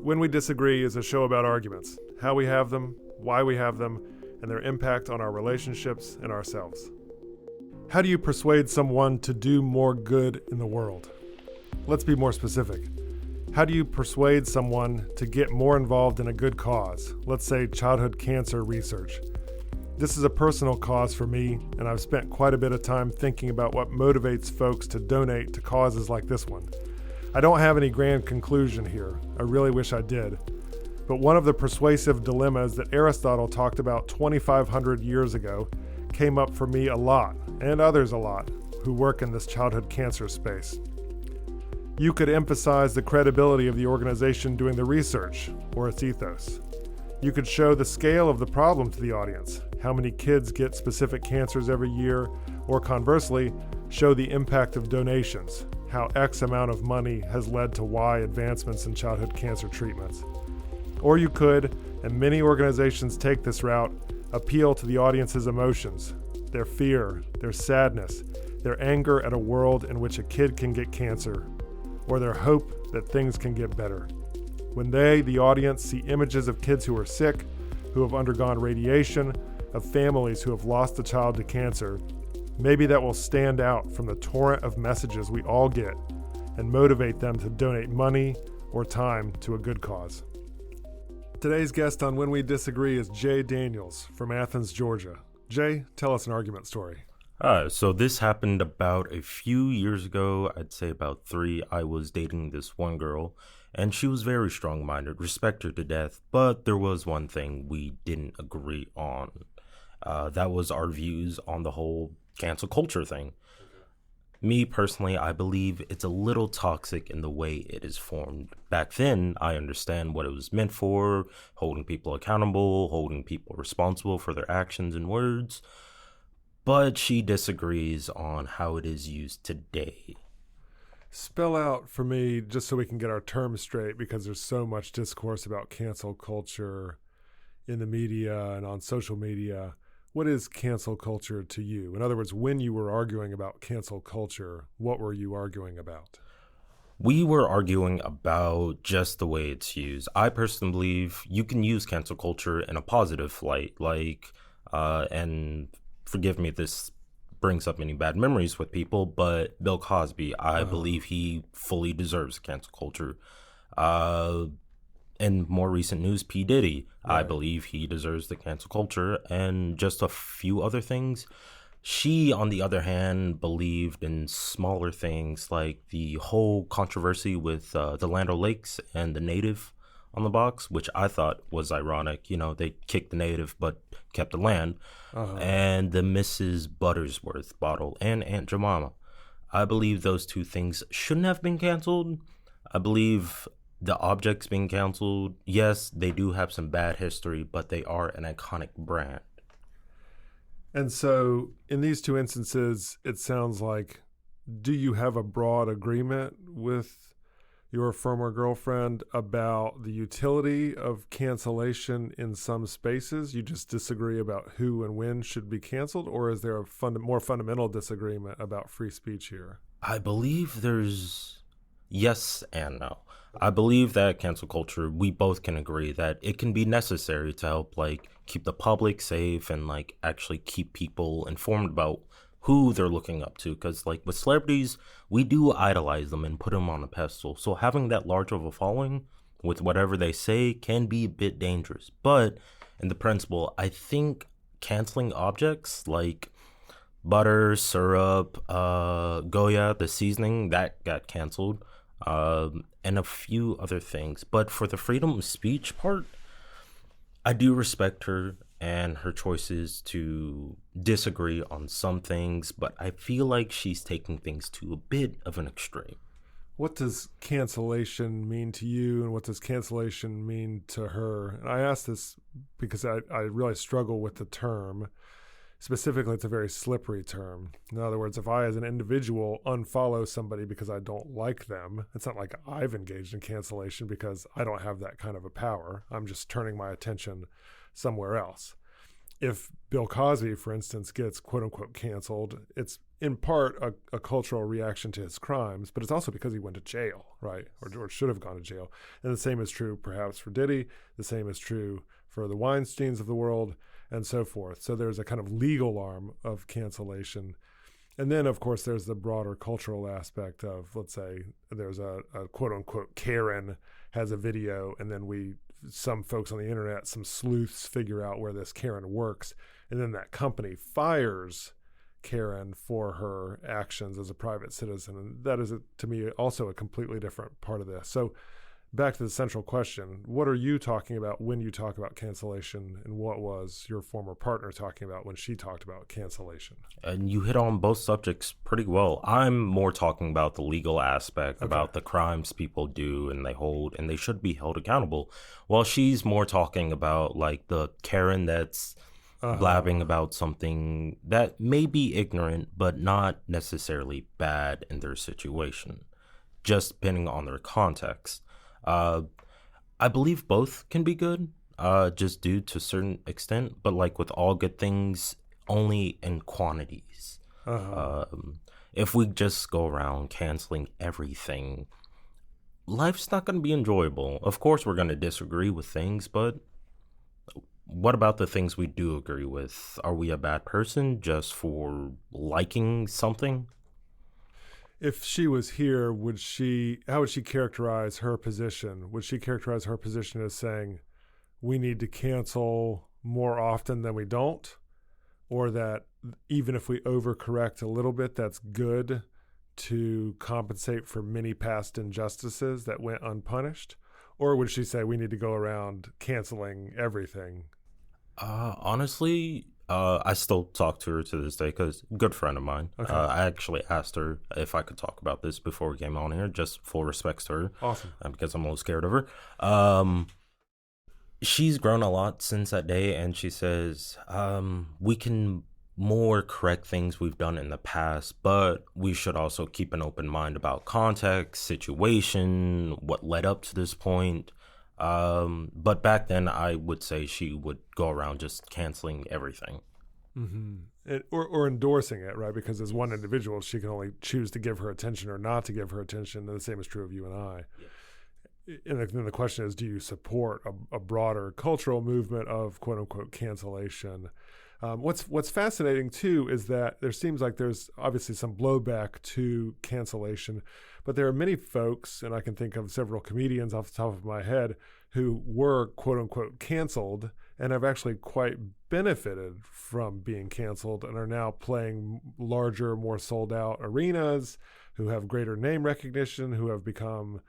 When We Disagree is a show about arguments, how we have them, why we have them, and their impact on our relationships and ourselves. How do you persuade someone to do more good in the world? Let's be more specific. How do you persuade someone to get more involved in a good cause, let's say childhood cancer research? This is a personal cause for me, and I've spent quite a bit of time thinking about what motivates folks to donate to causes like this one. I don't have any grand conclusion here. I really wish I did. But one of the persuasive dilemmas that Aristotle talked about 2,500 years ago came up for me a lot, and others a lot, who work in this childhood cancer space. You could emphasize the credibility of the organization doing the research, or its ethos. You could show the scale of the problem to the audience, how many kids get specific cancers every year, or conversely, show the impact of donations, how X amount of money has led to Y advancements in childhood cancer treatments. Or you could, and many organizations take this route, appeal to the audience's emotions, their fear, their sadness, their anger at a world in which a kid can get cancer, or their hope that things can get better. When they, the audience, see images of kids who are sick, who have undergone radiation, of families who have lost a child to cancer, maybe that will stand out from the torrent of messages we all get and motivate them to donate money or time to a good cause. Today's guest on When We Disagree is Jay Daniels from Athens, Georgia. Jay, tell us an argument story. So this happened about a few years ago. I'd say about 3. I was dating this one girl, and she was very strong-minded, respect her to death, but there was one thing we didn't agree on. That was our views on the whole cancel culture thing. Me, personally, I believe it's a little toxic in the way it is formed. Back then, I understand what it was meant for, holding people accountable, holding people responsible for their actions and words, but she disagrees on how it is used today. Spell out for me, just so we can get our terms straight, because there's so much discourse about cancel culture in the media and on social media. What is cancel culture to you? In other words, when you were arguing about cancel culture, what were you arguing about? We were arguing about just the way it's used. I personally believe you can use cancel culture in a positive light, and forgive me if this brings up any bad memories with people, but Bill Cosby, I believe he fully deserves cancel culture. In more recent news, P. Diddy, right. I believe he deserves the cancel culture, and just a few other things. She, on the other hand, believed in smaller things like the whole controversy with the Land O'Lakes and the native on the box, which I thought was ironic. You know, they kicked the native but kept the land. And the Mrs. Buttersworth bottle and Aunt Jemima. I believe those two things shouldn't have been canceled. I believe the objects being canceled, yes, they do have some bad history, but they are an iconic brand. And so in these two instances, it sounds like, do you have a broad agreement with your former girlfriend about the utility of cancellation in some spaces? You just disagree about who and when should be canceled, or is there a more fundamental disagreement about free speech here? I believe there's yes and no. I believe that cancel culture, we both can agree that it can be necessary to help keep the public safe and actually keep people informed about who they're looking up to. Because with celebrities, we do idolize them and put them on a pedestal. So having that large of a following with whatever they say can be a bit dangerous. But in the principle, I think canceling objects like butter, syrup, Goya, the seasoning, that got canceled. And a few other things. But for the freedom of speech part, I do respect her and her choices to disagree on some things, but I feel like she's taking things to a bit of an extreme. What does cancellation mean to you, and what does cancellation mean to her? And I ask this because I really struggle with the term. Specifically, it's a very slippery term. In other words, if I as an individual unfollow somebody because I don't like them, it's not like I've engaged in cancellation because I don't have that kind of a power. I'm just turning my attention somewhere else. if Bill Cosby, for instance, gets quote unquote canceled, it's in part a cultural reaction to his crimes, but it's also because he went to jail, right? Or should have gone to jail. And the same is true perhaps for Diddy. The same is true for the Weinsteins of the world and so forth. So there's a kind of legal arm of cancellation. And then, of course, there's the broader cultural aspect of, let's say, there's a quote unquote Karen has a video, and then some folks on the internet, some sleuths figure out where this Karen works, and then that company fires Karen for her actions as a private citizen. And that is, to me, also a completely different part of this. So back to the central question, what are you talking about when you talk about cancellation, and what was your former partner talking about when she talked about cancellation? And you hit on both subjects pretty well. I'm more talking about the legal aspect, about the crimes people do and they hold, and they should be held accountable. While she's more talking about like the Karen that's blabbing about something that may be ignorant, but not necessarily bad in their situation, just depending on their context. I believe both can be good, just due to a certain extent, but like with all good things, only in quantities. If we just go around canceling everything, life's not going to be enjoyable. Of course, we're going to disagree with things, but what about the things we do agree with? Are we a bad person just for liking something? If she was here, how would she characterize her position? Would she characterize her position as saying we need to cancel more often than we don't? Or that even if we overcorrect a little bit, that's good to compensate for many past injustices that went unpunished? Or would she say we need to go around canceling everything? Honestly, I still talk to her to this day because good friend of mine. I actually asked her if I could talk about this before we came on here, just full respects to her. Awesome. Because I'm a little scared of her. She's grown a lot since that day, and she says we can more correct things we've done in the past, but we should also keep an open mind about context, situation, what led up to this point. But back then, I would say she would go around just canceling everything. Or endorsing it, right? Because as one individual, she can only choose to give her attention or not to give her attention. And the same is true of you and I. Yeah. And then the question is, do you support a broader cultural movement of quote unquote cancellation? What's fascinating too is that there seems like there's obviously some blowback to cancellation, but there are many folks, and I can think of several comedians off the top of my head, who were quote unquote canceled and have actually quite benefited from being canceled and are now playing larger, more sold out arenas, who have greater name recognition, who have become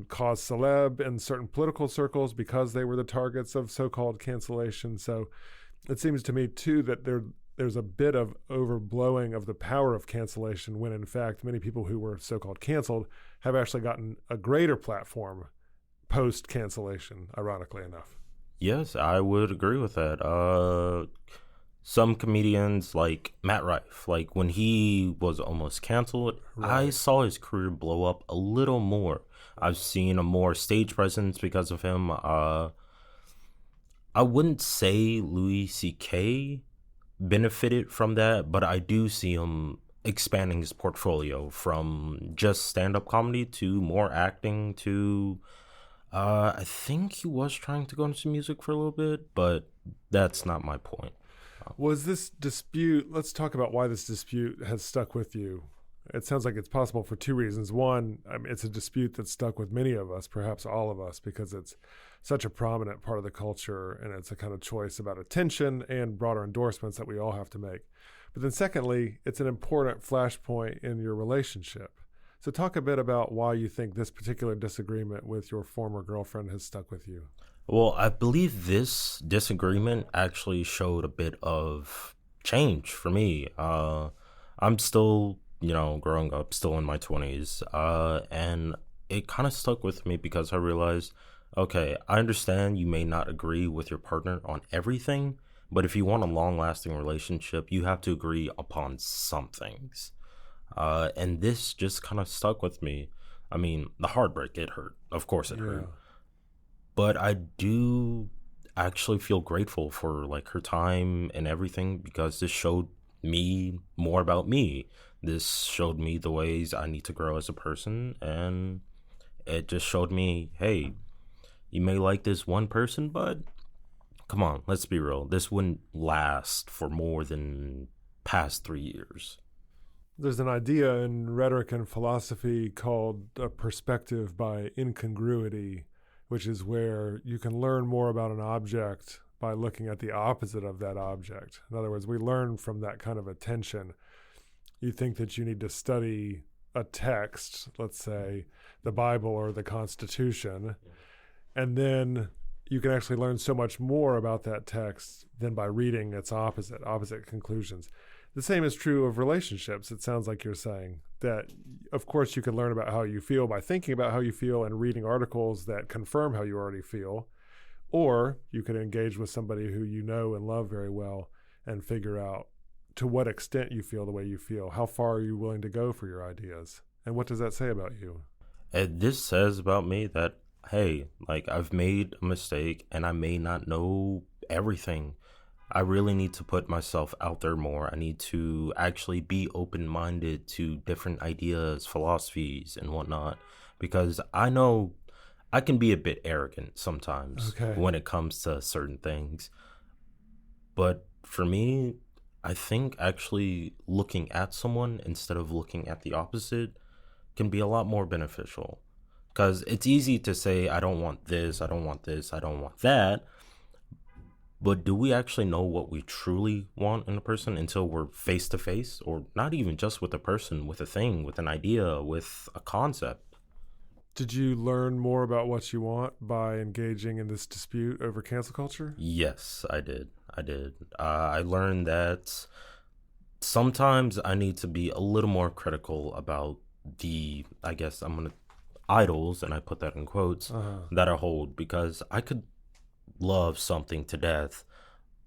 cause celeb in certain political circles because they were the targets of so-called cancellation. So it seems to me too that there's a bit of overblowing of the power of cancellation when in fact many people who were so-called canceled have actually gotten a greater platform post-cancellation, ironically enough. Yes, I would agree with that. Some comedians like Matt Rife, like when he was almost canceled, right, I saw his career blow up a little more. I've seen a more stage presence because of him. I wouldn't say Louis C.K. benefited from that, but I do see him expanding his portfolio from just stand-up comedy to more acting to I think he was trying to go into music for a little bit, but that's not my point. Was this dispute, let's talk about why this dispute has stuck with you. It sounds like it's possible for two reasons. One, it's a dispute that's stuck with many of us, perhaps all of us, because it's such a prominent part of the culture and it's a kind of choice about attention and broader endorsements that we all have to make. But then secondly, it's an important flashpoint in your relationship. So talk a bit about why you think this particular disagreement with your former girlfriend has stuck with you. Well, I believe this disagreement actually showed a bit of change for me. I'm still, growing up, still in my 20s, and it kind of stuck with me because I realized, okay, I understand you may not agree with your partner on everything, but if you want a long-lasting relationship, you have to agree upon some things. And this just kind of stuck with me. I mean, the heartbreak, it hurt. Of course it hurt. But I actually feel grateful for like her time and everything, because this showed me more about me. This showed me the ways I need to grow as a person, and it just showed me, hey, you may like this one person, but come on, let's be real. This wouldn't last for more than past 3 years. There's an idea in rhetoric and philosophy called a perspective by incongruity, which is where you can learn more about an object by looking at the opposite of that object. In other words, we learn from that kind of attention. You think that you need to study a text, let's say the Bible or the Constitution, and then you can actually learn so much more about that text than by reading its opposite conclusions. The same is true of relationships. It sounds like you're saying that, of course, you can learn about how you feel by thinking about how you feel and reading articles that confirm how you already feel. Or you can engage with somebody who you know and love very well and figure out to what extent you feel the way you feel. How far are you willing to go for your ideas? And what does that say about you? And this says about me that, hey, like, I've made a mistake and I may not know everything. I really need to put myself out there more. I need to actually be open-minded to different ideas, philosophies, and whatnot, because I know I can be a bit arrogant sometimes when it comes to certain things. But for me, I think actually looking at someone instead of looking at the opposite can be a lot more beneficial. Because it's easy to say, I don't want this, I don't want this, I don't want that. But do we actually know what we truly want in a person until we're face to face? Or not even just with a person, with a thing, with an idea, with a concept? Did you learn more about what you want by engaging in this dispute over cancel culture? Yes, I did. I learned that sometimes I need to be a little more critical about the, I guess I'm going to, idols, and I put that in quotes, that I hold, because I could love something to death,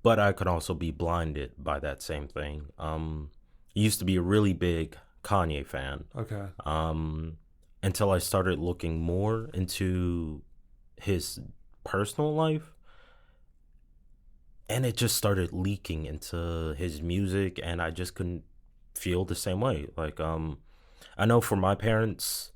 but I could also be blinded by that same thing. I used to be a really big Kanye fan. Until I started looking more into his personal life, and it just started leaking into his music, and I just couldn't feel the same way. Like, I know for my parents,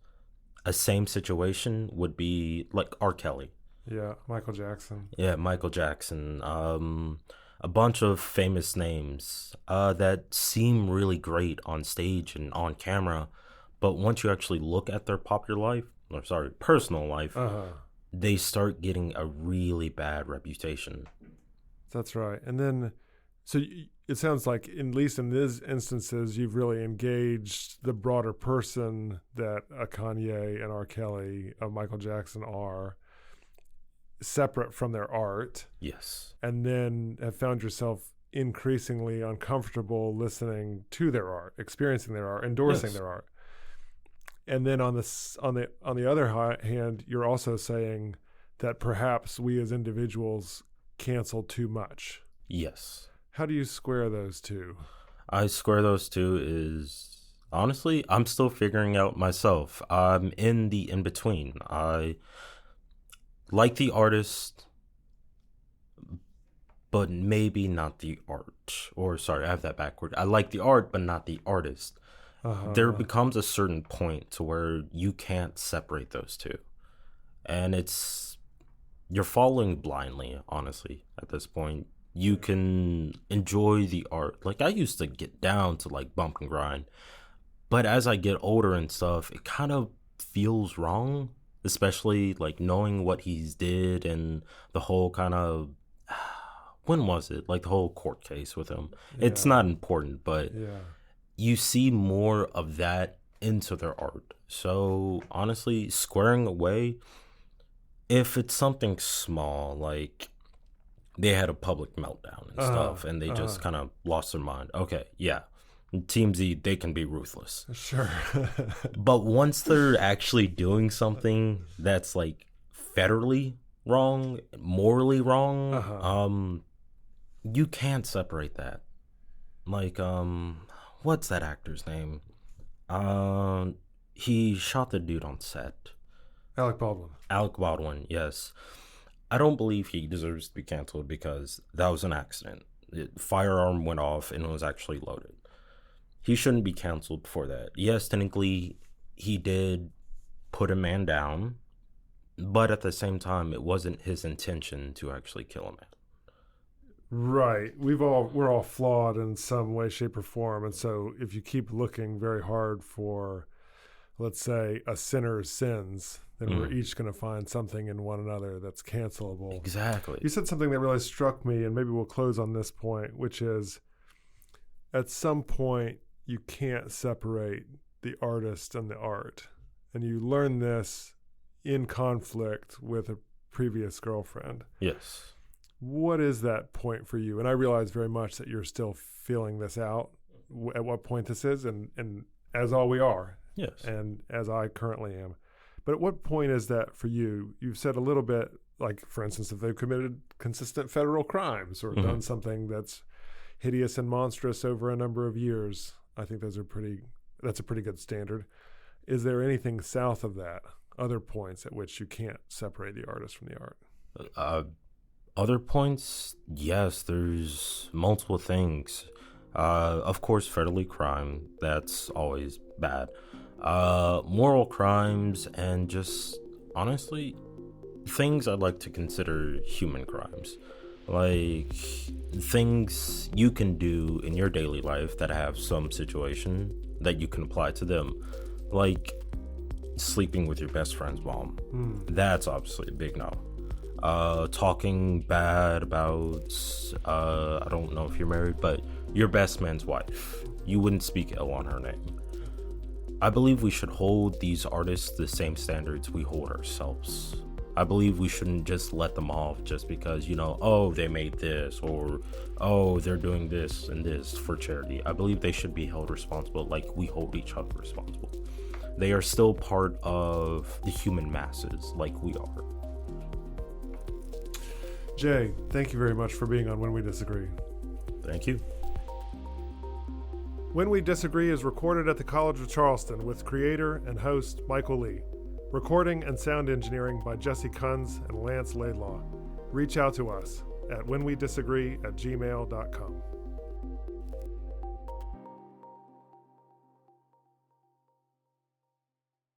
a same situation would be like R. Kelly. Yeah, Michael Jackson. Yeah, Michael Jackson. A bunch of famous names that seem really great on stage and on camera, but once you actually look at their personal life, they start getting a really bad reputation. That's right. And then, so it sounds like, at least in these instances, you've really engaged the broader person that a Kanye and R. Kelly, Michael Jackson are, separate from their art. Yes. And then have found yourself increasingly uncomfortable listening to their art, experiencing their art, endorsing their art. And then on the other hand, you're also saying that perhaps we as individuals cancel too much. Yes. How do you square those two? I square those two is, honestly, I'm still figuring out myself. I'm in the in-between. I like the artist, but maybe not the art. Or, sorry, I have that backward. I like the art, but not the artist. There becomes a certain point to where you can't separate those two. And you're following blindly, honestly, at this point. You can enjoy the art. Like, I used to get down to, like, bump and grind. But as I get older and stuff, it kind of feels wrong. Especially, like, knowing what he's did and the whole kind of... When was it? Like, the whole court case with him. Yeah. It's not important, but you see more of that into their art. So, honestly, squaring away, if it's something small, like they had a public meltdown and stuff, and they just kind of lost their mind. Okay, yeah. Team Z, they can be ruthless. Sure. But once they're actually doing something that's like federally wrong, morally wrong, you can't separate that. Like, what's that actor's name? He shot the dude on set. Alec Baldwin. Alec Baldwin, yes. I don't believe he deserves to be canceled because that was an accident. Firearm went off and it was actually loaded. He shouldn't be canceled for that. Yes, technically, he did put a man down, but at the same time, it wasn't his intention to actually kill a man. Right. We're all flawed in some way, shape, or form. And so if you keep looking very hard for, let's say, a sinner's sins, then we're each going to find something in one another that's cancelable. Exactly. You said something that really struck me, and maybe we'll close on this point, which is at some point you can't separate the artist and the art. And you learn this in conflict with a previous girlfriend. Yes. What is that point for you? And I realize very much that you're still feeling this out, at what point this is, and as all we are. Yes. And as I currently am. But at what point is that for you? You've said a little bit, like, for instance, if they've committed consistent federal crimes or done something that's hideous and monstrous over a number of years, I think that's a pretty good standard. Is there anything south of that, other points at which you can't separate the artist from the art? Other points, yes, there's multiple things. Of course, federally crime, that's always bad. Moral crimes, and just, honestly, things I'd like to consider human crimes. Like, things you can do in your daily life that have some situation that you can apply to them. Like, sleeping with your best friend's mom. That's obviously a big no. Talking bad about, I don't know if you're married, but your best man's wife. You wouldn't speak ill on her name. I believe we should hold these artists the same standards we hold ourselves. I believe we shouldn't just let them off just because, oh, they made this, or, oh, they're doing this and this for charity. I believe they should be held responsible like we hold each other responsible. They are still part of the human masses like we are. Jay, thank you very much for being on When We Disagree. Thank you. When We Disagree is recorded at the College of Charleston with creator and host Michael Lee. Recording and sound engineering by Jesse Kunz and Lance Laidlaw. Reach out to us at whenwedisagree@gmail.com.